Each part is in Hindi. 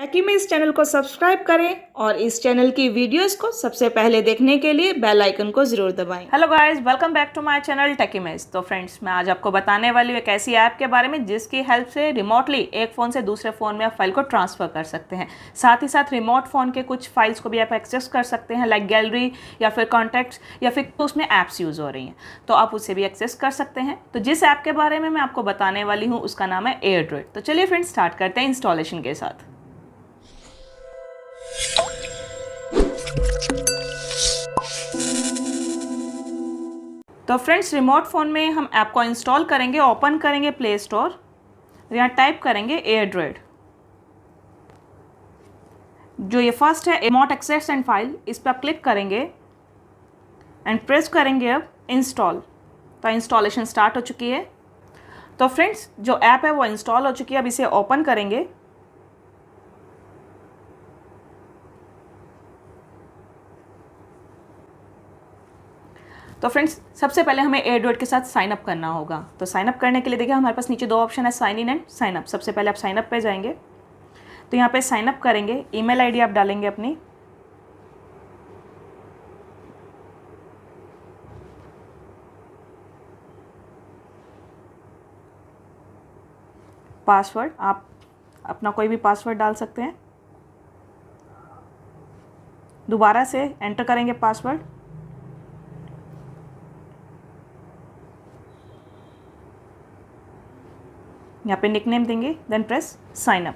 टेकी में इस चैनल को सब्सक्राइब करें और इस चैनल की वीडियोस को सबसे पहले देखने के लिए बेल आइकन को जरूर दबाएं। Hello guys, welcome back to my channel Techy में। तो फ्रेंड्स, मैं आज आपको बताने वाली हूँ एक ऐसी ऐप के बारे में जिसकी हेल्प से रिमोटली एक फ़ोन से दूसरे फ़ोन में आप फाइल को ट्रांसफ़र कर सकते हैं। साथ ही साथ रिमोट फ़ोन के कुछ फाइल्स को भी आप एक्सेस कर सकते हैं, लाइक गैलरी या फिर कॉन्टैक्ट्स या फिर उसमें ऐप्स यूज़ हो रही हैं, तो आप उसे भी एक्सेस कर सकते हैं। तो जिस ऐप के बारे में मैं आपको बताने वाली हूँ उसका नाम है एयरड्रॉइड। तो चलिए फ्रेंड्स, स्टार्ट करते हैं इंस्टॉलेशन के साथ। तो फ्रेंड्स, रिमोट फ़ोन में हम ऐप को इंस्टॉल करेंगे, ओपन करेंगे प्ले स्टोर, यहाँ टाइप करेंगे एयरड्रॉइड। जो ये फर्स्ट है रिमोट एक्सेस एंड फाइल, इस पर आप क्लिक करेंगे एंड प्रेस करेंगे अब इंस्टॉल। तो इंस्टॉलेशन स्टार्ट हो चुकी है। तो फ्रेंड्स, जो ऐप है वो इंस्टॉल हो चुकी है। अब इसे ओपन करेंगे। तो फ्रेंड्स, सबसे पहले हमें एयरड्रॉइड के साथ साइन अप करना होगा। तो साइन अप करने के लिए देखिए हमारे पास नीचे दो ऑप्शन है, sign in and sign up. सबसे पहले आप साइन अप पे जाएंगे, तो यहाँ पे साइन अप करेंगे। ईमेल आईडी आप डालेंगे अपनी, पासवर्ड आप अपना कोई भी पासवर्ड डाल सकते हैं। दोबारा से एंटर करेंगे पासवर्ड। यहाँ पे निकनेम देंगे, देन प्रेस साइन अप।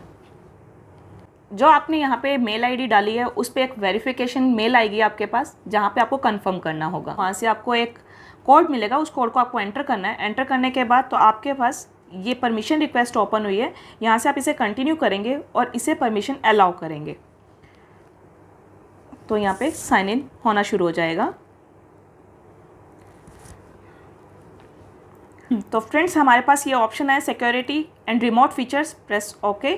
जो आपने यहाँ पे मेल आईडी डाली है उस पर एक वेरिफिकेशन मेल आएगी आपके पास, जहाँ पे आपको कंफर्म करना होगा। वहाँ से आपको एक कोड मिलेगा, उस कोड को आपको एंटर करना है। एंटर करने के बाद तो आपके पास ये परमिशन रिक्वेस्ट ओपन हुई है। यहाँ से आप इसे कंटिन्यू करेंगे और इसे परमिशन अलाउ करेंगे, तो यहाँ पे साइन इन होना शुरू हो जाएगा। तो फ्रेंड्स, हमारे पास ये ऑप्शन है security and remote features, press okay.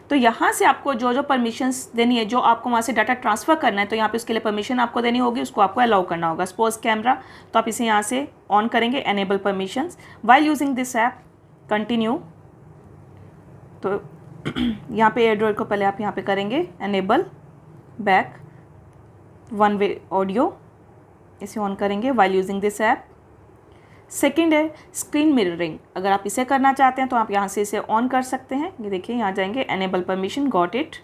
तो यहाँ से आपको जो जो परमिशंस देनी है, जो आपको वहाँ से डाटा ट्रांसफ़र करना है, तो यहाँ पे उसके लिए परमिशन आपको देनी होगी, उसको आपको अलाउ करना होगा। सपोज कैमरा, तो आप इसे यहाँ से ऑन करेंगे, enable permissions while using this app, continue. तो यहाँ पे एयरड्रॉइड को पहले आप यहाँ पे करेंगे enable back one way audio, इसे ऑन करेंगे while using this app. Second है स्क्रीन मिररिंग। अगर आप इसे करना चाहते हैं तो आप यहाँ से इसे ऑन कर सकते हैं। ये देखिए, यहाँ जाएंगे enable permission, got it,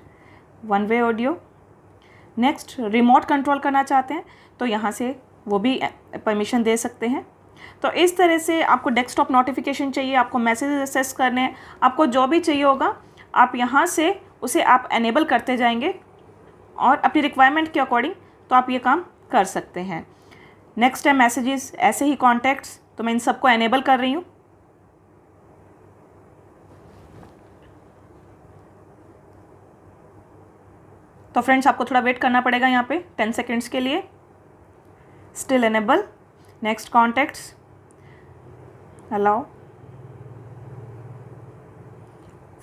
one way audio. Next, remote control करना चाहते हैं तो यहाँ से वो भी परमिशन दे सकते हैं। तो इस तरह से आपको डेस्कटॉप नोटिफिकेशन चाहिए, आपको मैसेज एक्सेस करने हैं, आपको जो भी चाहिए होगा आप यहाँ से उसे आप एनेबल करते जाएंगे और अपनी रिक्वायरमेंट के अकॉर्डिंग तो आप ये काम कर सकते हैं। नेक्स्ट है मैसेजेस, ऐसे ही कॉन्टैक्ट्स, तो मैं इन सबको एनेबल कर रही हूँ। तो फ्रेंड्स, आपको थोड़ा वेट करना पड़ेगा यहाँ पे 10 सेकेंड्स के लिए। Still enable. Next contacts, allow.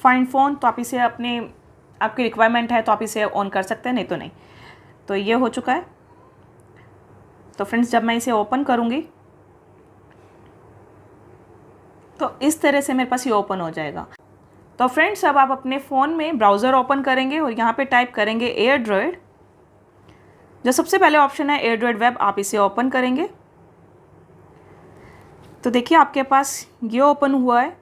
Find phone, तो आप इसे आपकी रिक्वायरमेंट है तो आप इसे ऑन कर सकते हैं, नहीं तो नहीं। तो ये हो चुका है। तो फ्रेंड्स, जब मैं इसे ओपन करूँगी तो इस तरह से मेरे पास ये ओपन हो जाएगा। तो फ्रेंड्स, अब आप अपने फ़ोन में ब्राउज़र ओपन करेंगे और यहाँ पे टाइप करेंगे एयरड्रॉइड। जो सबसे पहले ऑप्शन है एयरड्रॉइड वेब, आप इसे ओपन करेंगे। तो देखिए आपके पास ये ओपन हुआ है।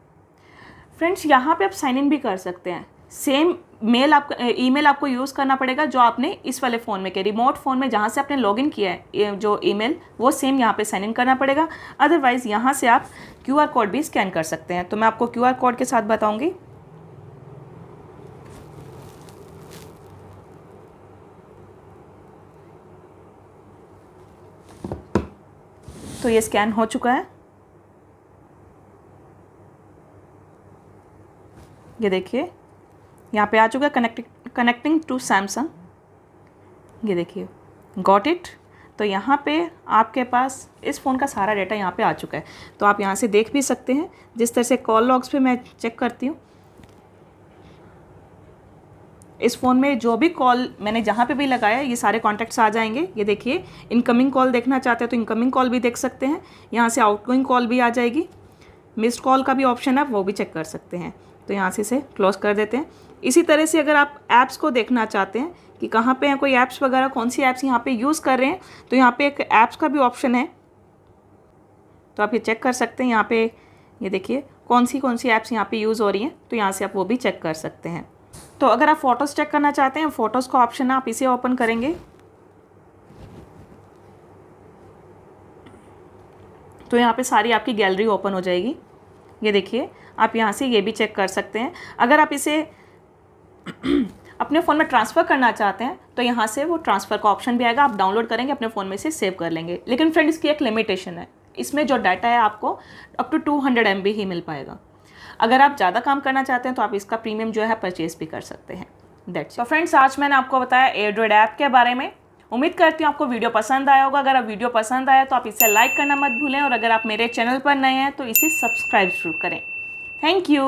फ्रेंड्स, यहाँ पे आप साइन इन भी कर सकते हैं। सेम मेल ईमेल आपको यूज़ करना पड़ेगा जो आपने इस वाले फ़ोन में किया, रिमोट फ़ोन में जहाँ से आपने लॉगिन किया है, जो ईमेल वो सेम यहाँ पे साइन इन करना पड़ेगा। अदरवाइज़ यहाँ से आप क्यूआर कोड भी स्कैन कर सकते हैं। तो मैं आपको क्यूआर कोड के साथ बताऊँगी। तो ये स्कैन हो चुका है। ये देखिए यहाँ पे आ चुका है, कनेक्टिंग टू सैमसंग। ये देखिए, गॉट इट। तो यहाँ पे आपके पास इस फ़ोन का सारा डाटा यहाँ पे आ चुका है। तो आप यहाँ से देख भी सकते हैं। जिस तरह से कॉल लॉग्स पे मैं चेक करती हूँ, इस फ़ोन में जो भी कॉल मैंने जहाँ पे भी लगाया ये सारे कॉन्टैक्ट्स आ जाएंगे। ये देखिए, इनकमिंग कॉल देखना चाहते हैं तो इनकमिंग कॉल भी देख सकते हैं। यहाँ से आउटगोइंग कॉल भी आ जाएगी। मिस्ड कॉल का भी ऑप्शन है, वो भी चेक कर सकते हैं। तो यहाँ से इसे क्लोज कर देते हैं। इसी तरह से अगर आप ऐप्स को देखना चाहते हैं कि कहाँ पे हैं कोई ऐप्स वगैरह, कौन सी ऐप्स यहाँ पे यूज़ कर रहे हैं, तो यहाँ पे एक ऐप्स का भी ऑप्शन है, तो आप ये चेक कर सकते हैं। यहाँ पे ये देखिए कौन सी ऐप्स यहाँ पे यूज़ हो रही हैं, तो यहाँ से आप वो भी चेक कर सकते हैं। तो अगर आप फ़ोटोज़ चेक करना चाहते हैं, फ़ोटोज़ का ऑप्शन है, आप इसे ओपन करेंगे तो यहाँ पे सारी आपकी गैलरी ओपन हो जाएगी। ये देखिए आप यहाँ से ये भी चेक कर सकते हैं। अगर आप इसे अपने फ़ोन में ट्रांसफ़र करना चाहते हैं तो यहाँ से वो ट्रांसफ़र का ऑप्शन भी आएगा, आप डाउनलोड करेंगे अपने फ़ोन में से सेव कर लेंगे। लेकिन फ्रेंड इसकी एक लिमिटेशन है, इसमें जो डाटा है आपको अप टू 200 MB ही मिल पाएगा। अगर आप ज़्यादा काम करना चाहते हैं तो आप इसका प्रीमियम जो है परचेज़ भी कर सकते हैं। दैट्स तो फ्रेंड्स आज मैंने आपको बताया एयरड्रॉइड ऐप के बारे में। उम्मीद करती हूँ आपको वीडियो पसंद आया होगा। अगर आप वीडियो पसंद आया तो आप इसे लाइक करना मत भूलें और अगर आप मेरे चैनल पर नए हैं तो इसे सब्सक्राइब जरूर करें। Thank you.